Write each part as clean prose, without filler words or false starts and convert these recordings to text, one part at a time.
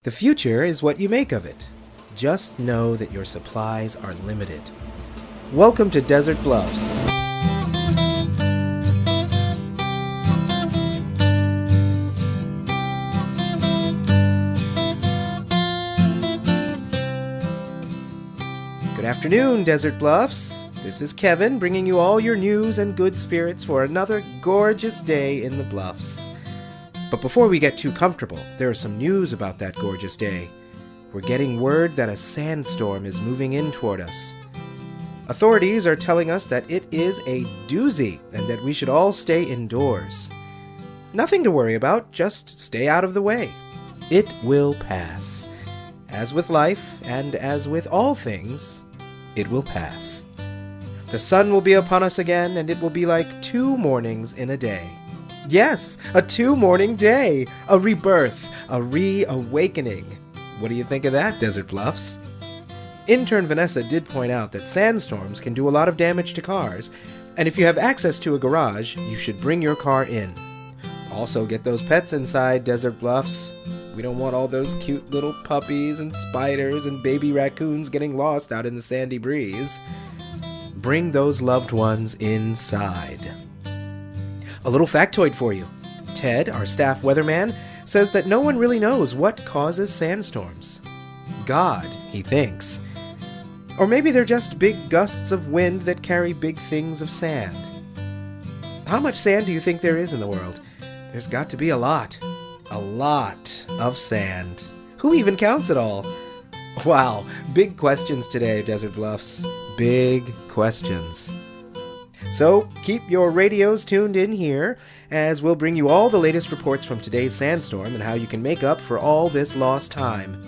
The future is what you make of it. Just know that your supplies are limited. Welcome to Desert Bluffs. Good afternoon, Desert Bluffs. This is Kevin bringing you all your news and good spirits for another gorgeous day in the Bluffs. But before we get too comfortable, there is some news about that gorgeous day. We're getting word that a sandstorm is moving in toward us. Authorities are telling us that it is a doozy and that we should all stay indoors. Nothing to worry about, just stay out of the way. It will pass. As with life, and as with all things, it will pass. The sun will be upon us again, and it will be like 2 mornings in a day. Yes, a 2-morning day, a rebirth, a reawakening. What do you think of that, Desert Bluffs? Intern Vanessa did point out that sandstorms can do a lot of damage to cars, and if you have access to a garage, you should bring your car in. Also get those pets inside, Desert Bluffs. We don't want all those cute little puppies and spiders and baby raccoons getting lost out in the sandy breeze. Bring those loved ones inside. A little factoid for you. Ted, our staff weatherman, says that no one really knows what causes sandstorms. God, he thinks. Or maybe they're just big gusts of wind that carry big things of sand. How much sand do you think there is in the world? There's got to be a lot. A lot of sand. Who even counts it all? Wow, big questions today, Desert Bluffs. Big questions. So, keep your radios tuned in here, as we'll bring you all the latest reports from today's sandstorm and how you can make up for all this lost time.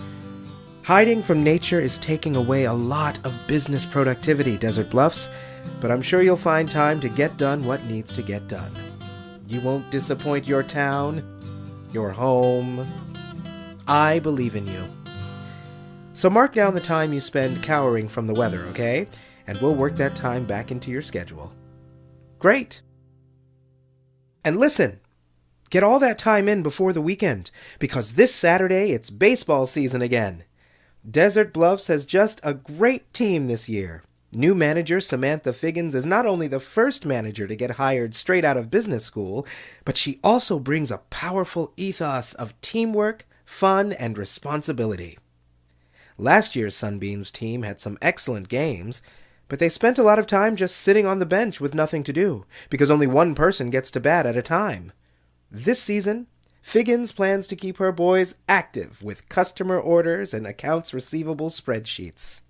Hiding from nature is taking away a lot of business productivity, Desert Bluffs, but I'm sure you'll find time to get done what needs to get done. You won't disappoint your town, your home. I believe in you. So mark down the time you spend cowering from the weather, okay? And we'll work that time back into your schedule. Great! And listen, get all that time in before the weekend, because this Saturday it's baseball season again. Desert Bluffs has just a great team this year. New manager Samantha Figgins is not only the first manager to get hired straight out of business school, but she also brings a powerful ethos of teamwork, fun, and responsibility. Last year's Sunbeams team had some excellent games, but they spent a lot of time just sitting on the bench with nothing to do, because only one person gets to bat at a time. This season, Figgins plans to keep her boys active with customer orders and accounts receivable spreadsheets.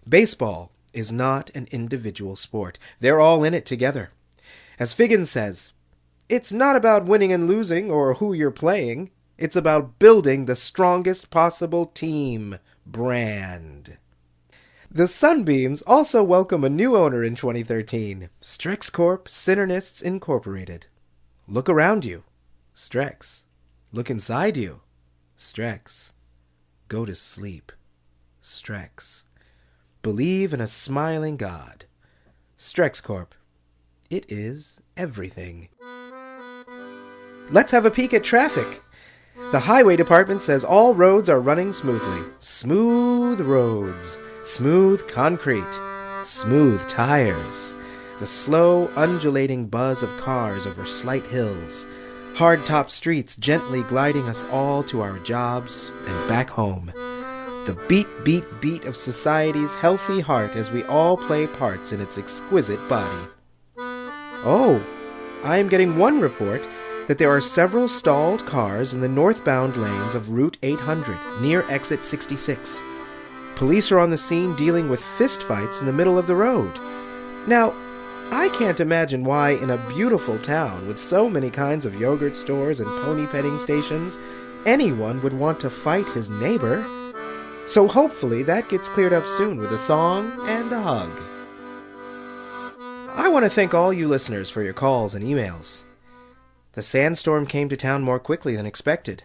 Baseball is not an individual sport. They're all in it together. As Figgins says, it's not about winning and losing or who you're playing. It's about building the strongest possible team brand. The Sunbeams also welcome a new owner in 2013, Strex Corp Synernists Incorporated. Look around you, Strex. Look inside you, Strex. Go to sleep, Strex. Believe in a smiling God, Strex Corp. It is everything. Let's have a peek at traffic. The Highway Department says all roads are running smoothly. Smooth roads. Smooth concrete, smooth tires, the slow, undulating buzz of cars over slight hills, hard-top streets gently gliding us all to our jobs and back home. The beat, beat, beat of society's healthy heart as we all play parts in its exquisite body. Oh, I am getting one report that there are several stalled cars in the northbound lanes of Route 800 near Exit 66. Police are on the scene dealing with fistfights in the middle of the road. Now, I can't imagine why in a beautiful town with so many kinds of yogurt stores and pony petting stations, anyone would want to fight his neighbor. So hopefully that gets cleared up soon with a song and a hug. I want to thank all you listeners for your calls and emails. The sandstorm came to town more quickly than expected.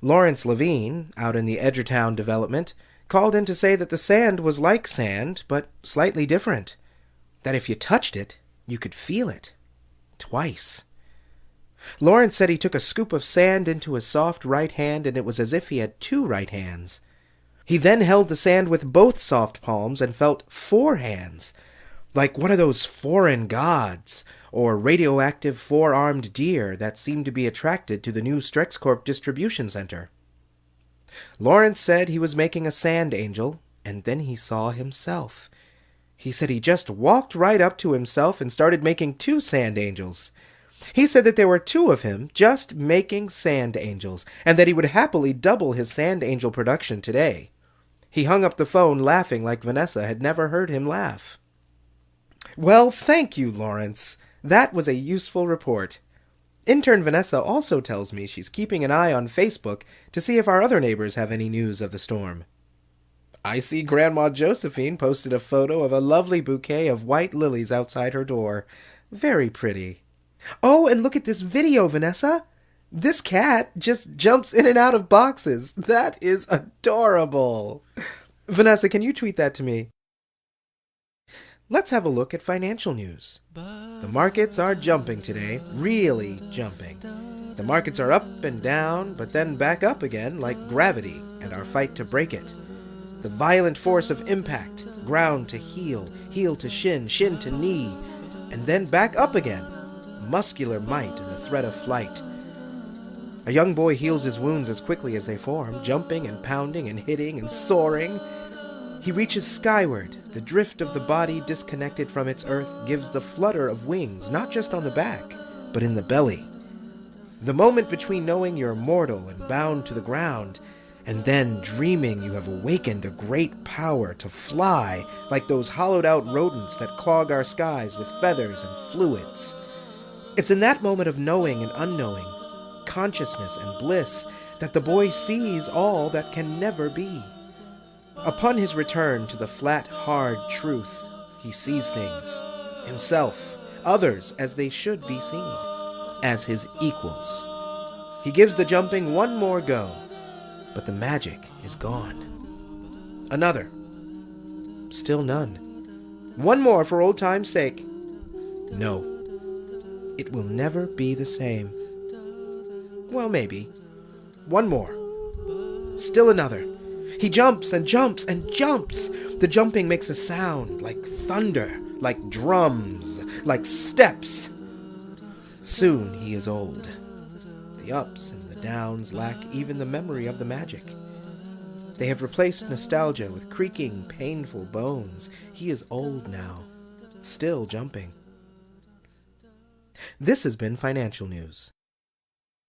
Lawrence Levine, out in the Edgertown development, called in to say that the sand was like sand, but slightly different. That if you touched it, you could feel it. Twice. Lawrence said he took a scoop of sand into his soft right hand, and it was as if he had two right hands. He then held the sand with both soft palms and felt four hands, like one of those foreign gods, or radioactive four-armed deer that seemed to be attracted to the new StrexCorp distribution center. Lawrence said he was making a sand angel, and then he saw himself. He said he just walked right up to himself and started making two sand angels. He said that there were two of him just making sand angels, and that he would happily double his sand angel production today. He hung up the phone laughing like Vanessa had never heard him laugh. Well, thank you, Lawrence. That was a useful report. Intern Vanessa also tells me she's keeping an eye on Facebook to see if our other neighbors have any news of the storm. I see Grandma Josephine posted a photo of a lovely bouquet of white lilies outside her door. Very pretty. Oh, and look at this video, Vanessa. This cat just jumps in and out of boxes. That is adorable. Vanessa, can you tweet that to me? Let's have a look at financial news. The markets are jumping today, really jumping. The markets are up and down, but then back up again like gravity and our fight to break it. The violent force of impact, ground to heel, heel to shin, shin to knee, and then back up again. Muscular might and the threat of flight. A young boy heals his wounds as quickly as they form, jumping and pounding and hitting and soaring. He reaches skyward. The drift of the body disconnected from its earth gives the flutter of wings, not just on the back, but in the belly. The moment between knowing you're mortal and bound to the ground, and then dreaming you have awakened a great power to fly like those hollowed-out rodents that clog our skies with feathers and fluids. It's in that moment of knowing and unknowing, consciousness and bliss, that the boy sees all that can never be. Upon his return to the flat, hard truth, he sees things, himself, others as they should be seen, as his equals. He gives the jumping one more go, but the magic is gone. Another. Still none. One more for old time's sake. No. It will never be the same. Well, maybe. One more. Still another. He jumps and jumps and jumps. The jumping makes a sound like thunder, like drums, like steps. Soon he is old. The ups and the downs lack even the memory of the magic. They have replaced nostalgia with creaking, painful bones. He is old now, still jumping. This has been Financial News.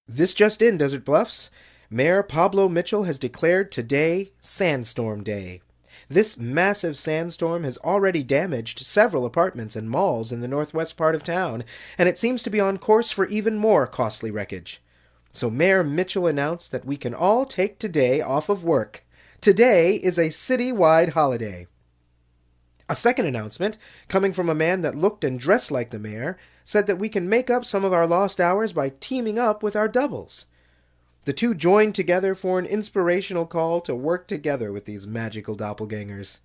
This just in, Desert Bluffs. Mayor Pablo Mitchell has declared today Sandstorm Day. This massive sandstorm has already damaged several apartments and malls in the northwest part of town, and it seems to be on course for even more costly wreckage. So Mayor Mitchell announced that we can all take today off of work. Today is a city-wide holiday. A second announcement, coming from a man that looked and dressed like the mayor, said that we can make up some of our lost hours by teaming up with our doubles. The two joined together for an inspirational call to work together with these magical doppelgangers.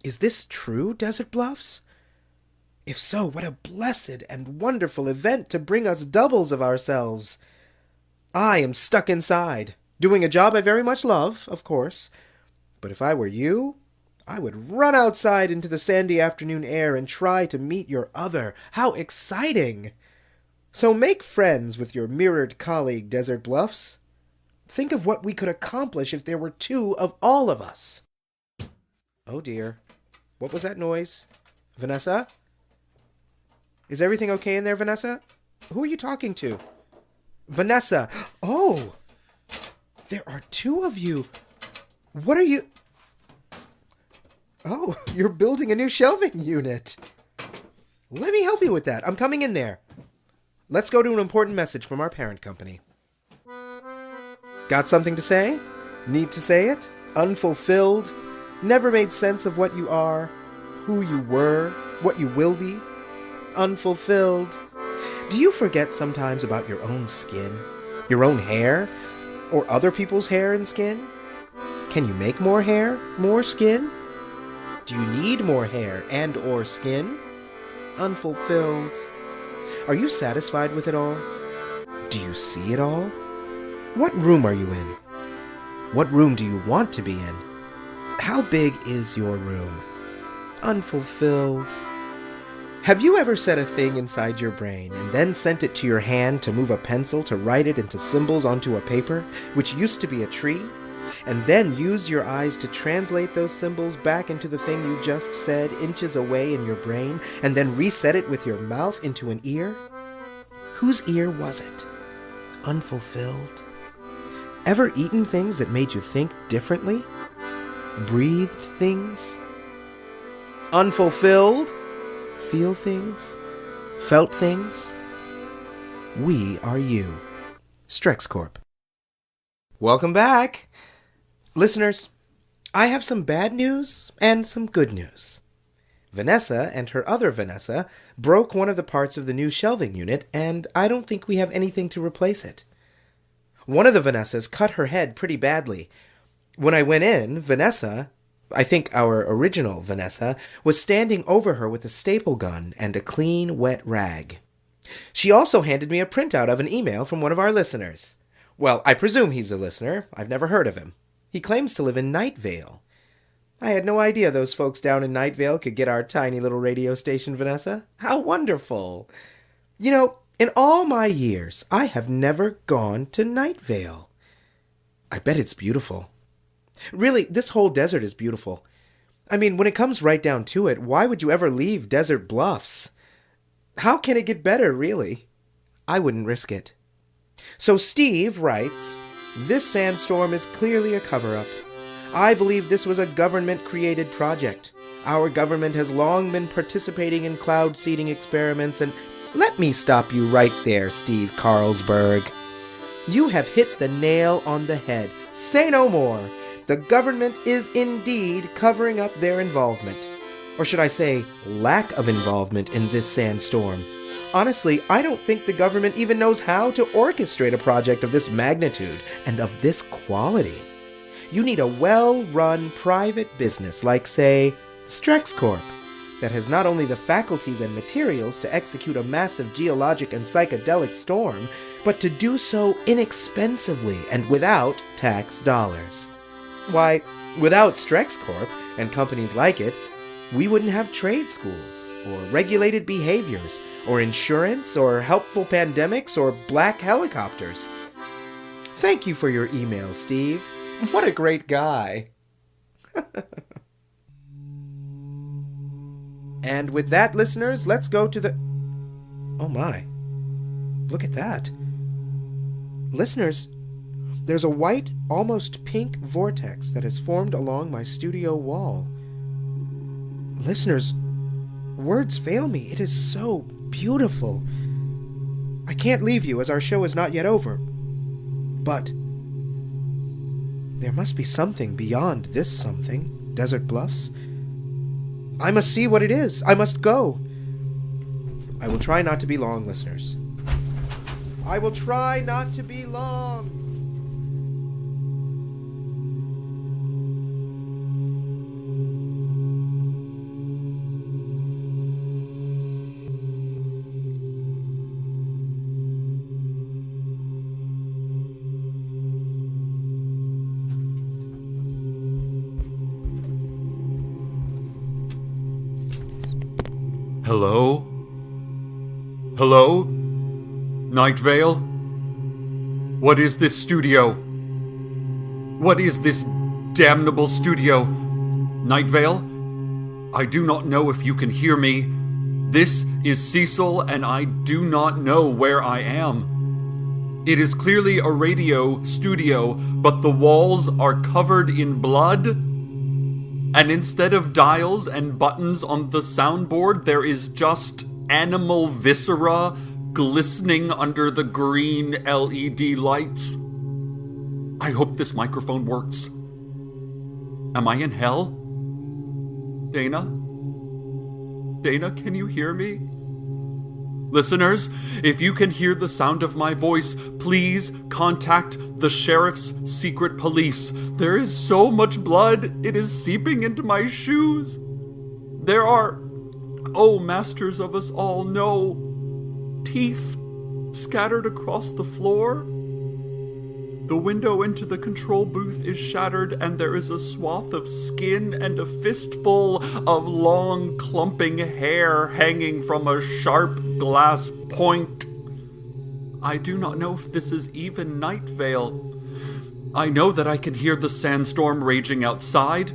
Is this true, Desert Bluffs? If so, what a blessed and wonderful event to bring us doubles of ourselves. I am stuck inside, doing a job I very much love, of course. But if I were you, I would run outside into the sandy afternoon air and try to meet your other. How exciting! So make friends with your mirrored colleague, Desert Bluffs. Think of what we could accomplish if there were two of all of us. Oh dear. What was that noise? Vanessa? Is everything okay in there, Vanessa? Who are you talking to? Vanessa! Oh! There are two of you. What are you... Oh, you're building a new shelving unit. Let me help you with that. I'm coming in there. Let's go to an important message from our parent company. Got something to say? Need to say it? Unfulfilled? Never made sense of what you are, who you were, what you will be? Unfulfilled? Do you forget sometimes about your own skin, your own hair, or other people's hair and skin? Can you make more hair, more skin? Do you need more hair and or skin? Unfulfilled? Are you satisfied with it all? Do you see it all? What room are you in? What room do you want to be in? How big is your room? Unfulfilled. Have you ever set a thing inside your brain and then sent it to your hand to move a pencil to write it into symbols onto a paper, which used to be a tree, and then used your eyes to translate those symbols back into the thing you just said inches away in your brain, and then reset it with your mouth into an ear? Whose ear was it? Unfulfilled? Ever eaten things that made you think differently? Breathed things? Unfulfilled? Feel things? Felt things? We are you. Strex Corp. Welcome back! Listeners, I have some bad news and some good news. Vanessa and her other Vanessa broke one of the parts of the new shelving unit, and I don't think we have anything to replace it. One of the Vanessas cut her head pretty badly. When I went in, Vanessa, I think our original Vanessa, was standing over her with a staple gun and a clean, wet rag. She also handed me a printout of an email from one of our listeners. Well, I presume he's a listener. I've never heard of him. He claims to live in Night Vale. I had no idea those folks down in Night Vale could get our tiny little radio station, Vanessa. How wonderful! You know, in all my years, I have never gone to Night Vale. I bet it's beautiful. Really, this whole desert is beautiful. I mean, when it comes right down to it, why would you ever leave Desert Bluffs? How can it get better, really? I wouldn't risk it. So Steve writes, "This sandstorm is clearly a cover-up. I believe this was a government-created project. Our government has long been participating in cloud seeding experiments and..." Let me stop you right there, Steve Carlsberg. You have hit the nail on the head. Say no more. The government is indeed covering up their involvement. Or should I say, lack of involvement in this sandstorm. Honestly, I don't think the government even knows how to orchestrate a project of this magnitude and of this quality. You need a well-run private business like, say, Strex Corp, that has not only the faculties and materials to execute a massive geologic and psychedelic storm, but to do so inexpensively and without tax dollars. Why, without Strex Corp and companies like it, we wouldn't have trade schools, or regulated behaviors, or insurance, or helpful pandemics, or black helicopters. Thank you for your email, Steve. What a great guy. And with that, listeners, let's go to the... Oh my. Look at that. Listeners, there's a white, almost pink vortex that has formed along my studio wall. Listeners, words fail me. It is so beautiful. I can't leave you as our show is not yet over. But there must be something beyond this something, Desert Bluffs. I must see what it is. I must go. I will try not to be long, listeners. I will try not to be long. Hello? Hello? Night Vale? What is this studio? What is this damnable studio? Night Vale? I do not know if you can hear me. This is Cecil, and I do not know where I am. It is clearly a radio studio, but the walls are covered in blood. And instead of dials and buttons on the soundboard, there is just animal viscera glistening under the green LED lights. I hope this microphone works. Am I in hell? Dana? Dana, can you hear me? Listeners, if you can hear the sound of my voice, please contact the sheriff's secret police. There is so much blood, it is seeping into my shoes. There are, oh masters of us all, no, teeth scattered across the floor. The window into the control booth is shattered, and there is a swath of skin and a fistful of long, clumping hair hanging from a sharp glass point. I do not know if this is even Night Vale. I know that I can hear the sandstorm raging outside.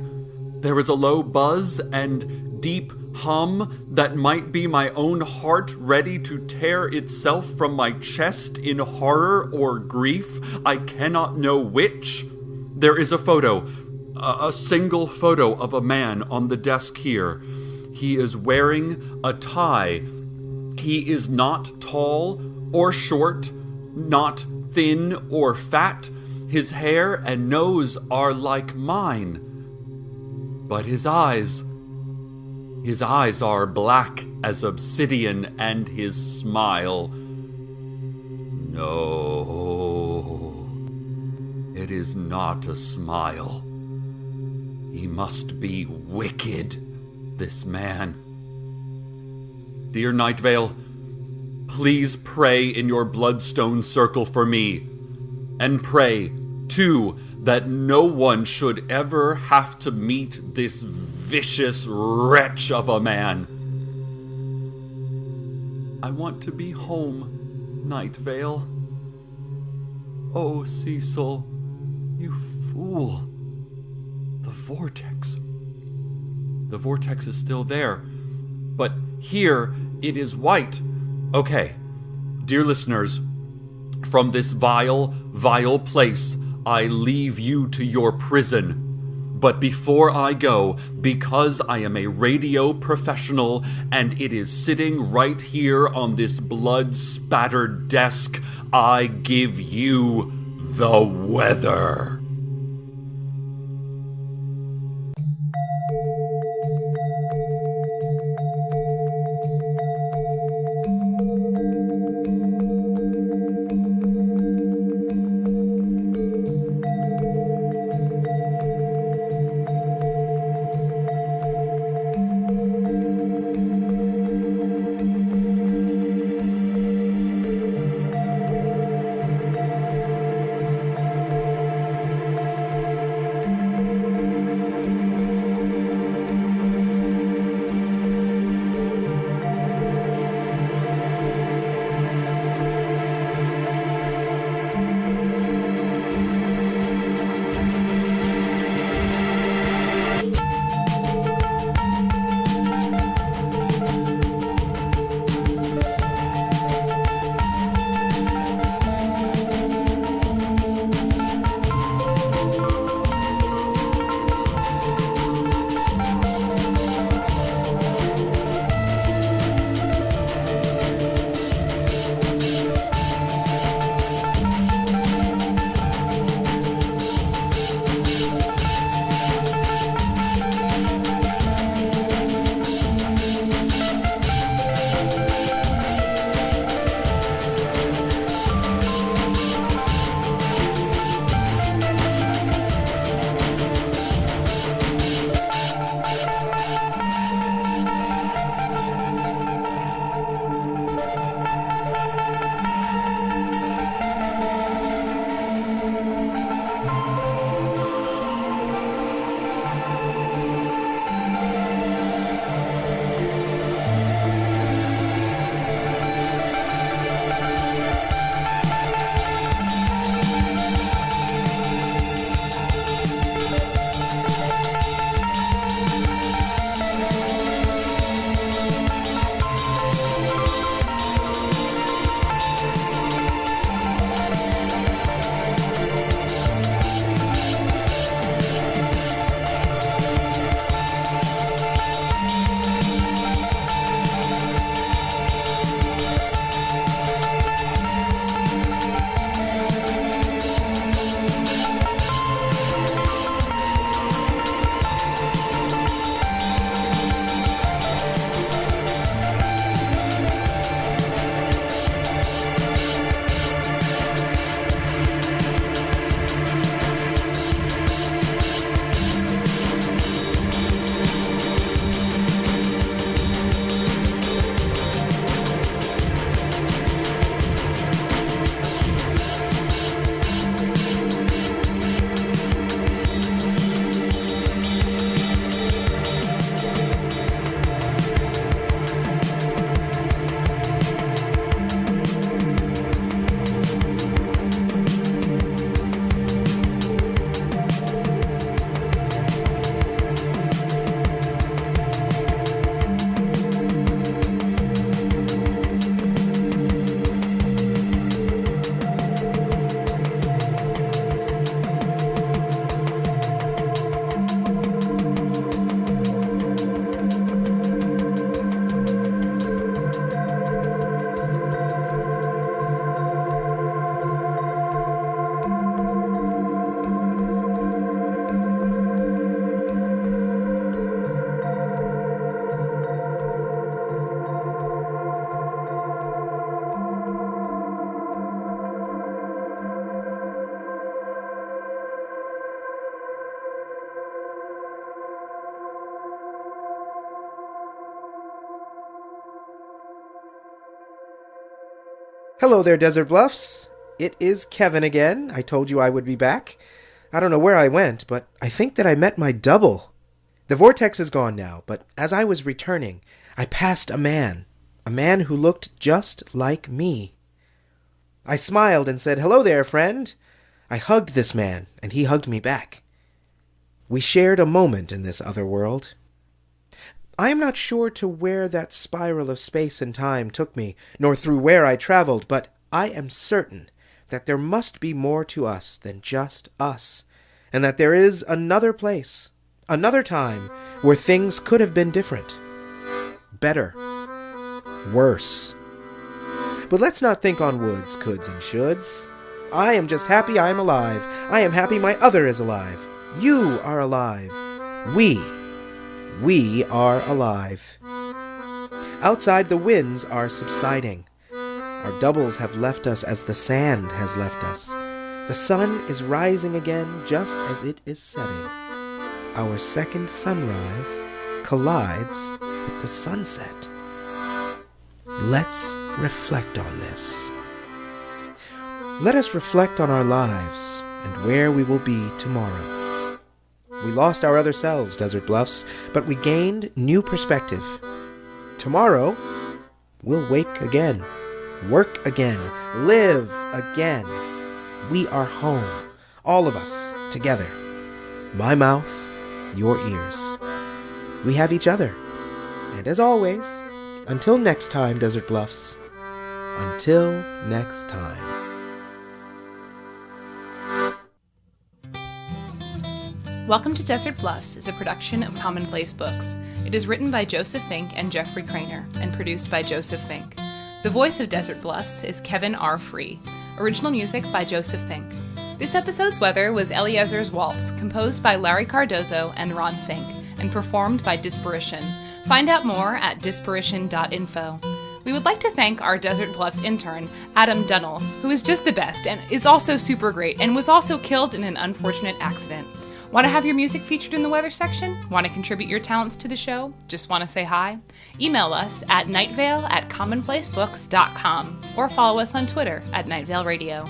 There is a low buzz and deep hum that might be my own heart ready to tear itself from my chest in horror or grief. I cannot know which. There is a photo, a single photo of a man on the desk here. He is wearing a tie. He is not tall or short, not thin or fat. His hair and nose are like mine. But his eyes are black as obsidian, and his smile. No, it is not a smile. He must be wicked, this man. Dear Night Vale, please pray in your bloodstone circle for me, and pray, too, that no one should ever have to meet this vicious wretch of a man. I want to be home, Night Vale. Oh, Cecil, you fool. The vortex. The vortex is still there, but here it is white. Okay, dear listeners, from this vile, vile place, I leave you to your prison. But before I go, because I am a radio professional and it is sitting right here on this blood-spattered desk, I give you the weather. Hello there, Desert Bluffs. It is Kevin again. I told you I would be back. I don't know where I went, but I think that I met my double. The vortex is gone now, but as I was returning, I passed a man who looked just like me. I smiled and said, "Hello there, friend." I hugged this man, and he hugged me back. We shared a moment in this other world. I am not sure to where that spiral of space and time took me, nor through where I traveled, but I am certain that there must be more to us than just us, and that there is another place, another time, where things could have been different, better, worse. But let's not think on woulds, coulds, and shoulds. I am just happy I am alive. I am happy my other is alive. You are alive. We are alive. Outside, the winds are subsiding. Our doubles have left us as the sand has left us. The sun is rising again just as it is setting. Our second sunrise collides with the sunset. Let's reflect on this. Let us reflect on our lives and where we will be tomorrow. We lost our other selves, Desert Bluffs, but we gained new perspective. Tomorrow, we'll wake again, work again, live again. We are home, all of us, together. My mouth, your ears. We have each other. And as always, until next time, Desert Bluffs. Until next time. Welcome to Desert Bluffs is a production of Commonplace Books. It is written by Joseph Fink and Jeffrey Craner and produced by Joseph Fink. The voice of Desert Bluffs is Kevin R. Free. Original music by Joseph Fink. This episode's weather was Eliezer's Waltz, composed by Larry Cardozo and Ron Fink, and performed by Disparition. Find out more at disparition.info. We would like to thank our Desert Bluffs intern, Adam Dunnels, who is just the best and is also super great and was also killed in an unfortunate accident. Want to have your music featured in the weather section? Want to contribute your talents to the show? Just want to say hi? Email us at nightvale@commonplacebooks.com or follow us on Twitter at nightvale.radio.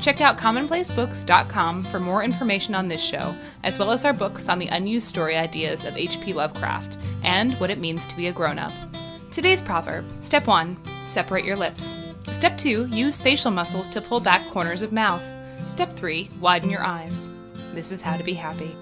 Check out commonplacebooks.com for more information on this show, as well as our books on the unused story ideas of H.P. Lovecraft and what it means to be a grown-up. Today's proverb. Step 1. Separate your lips. Step 2. Use facial muscles to pull back corners of mouth. Step 3. Widen your eyes. This is how to be happy.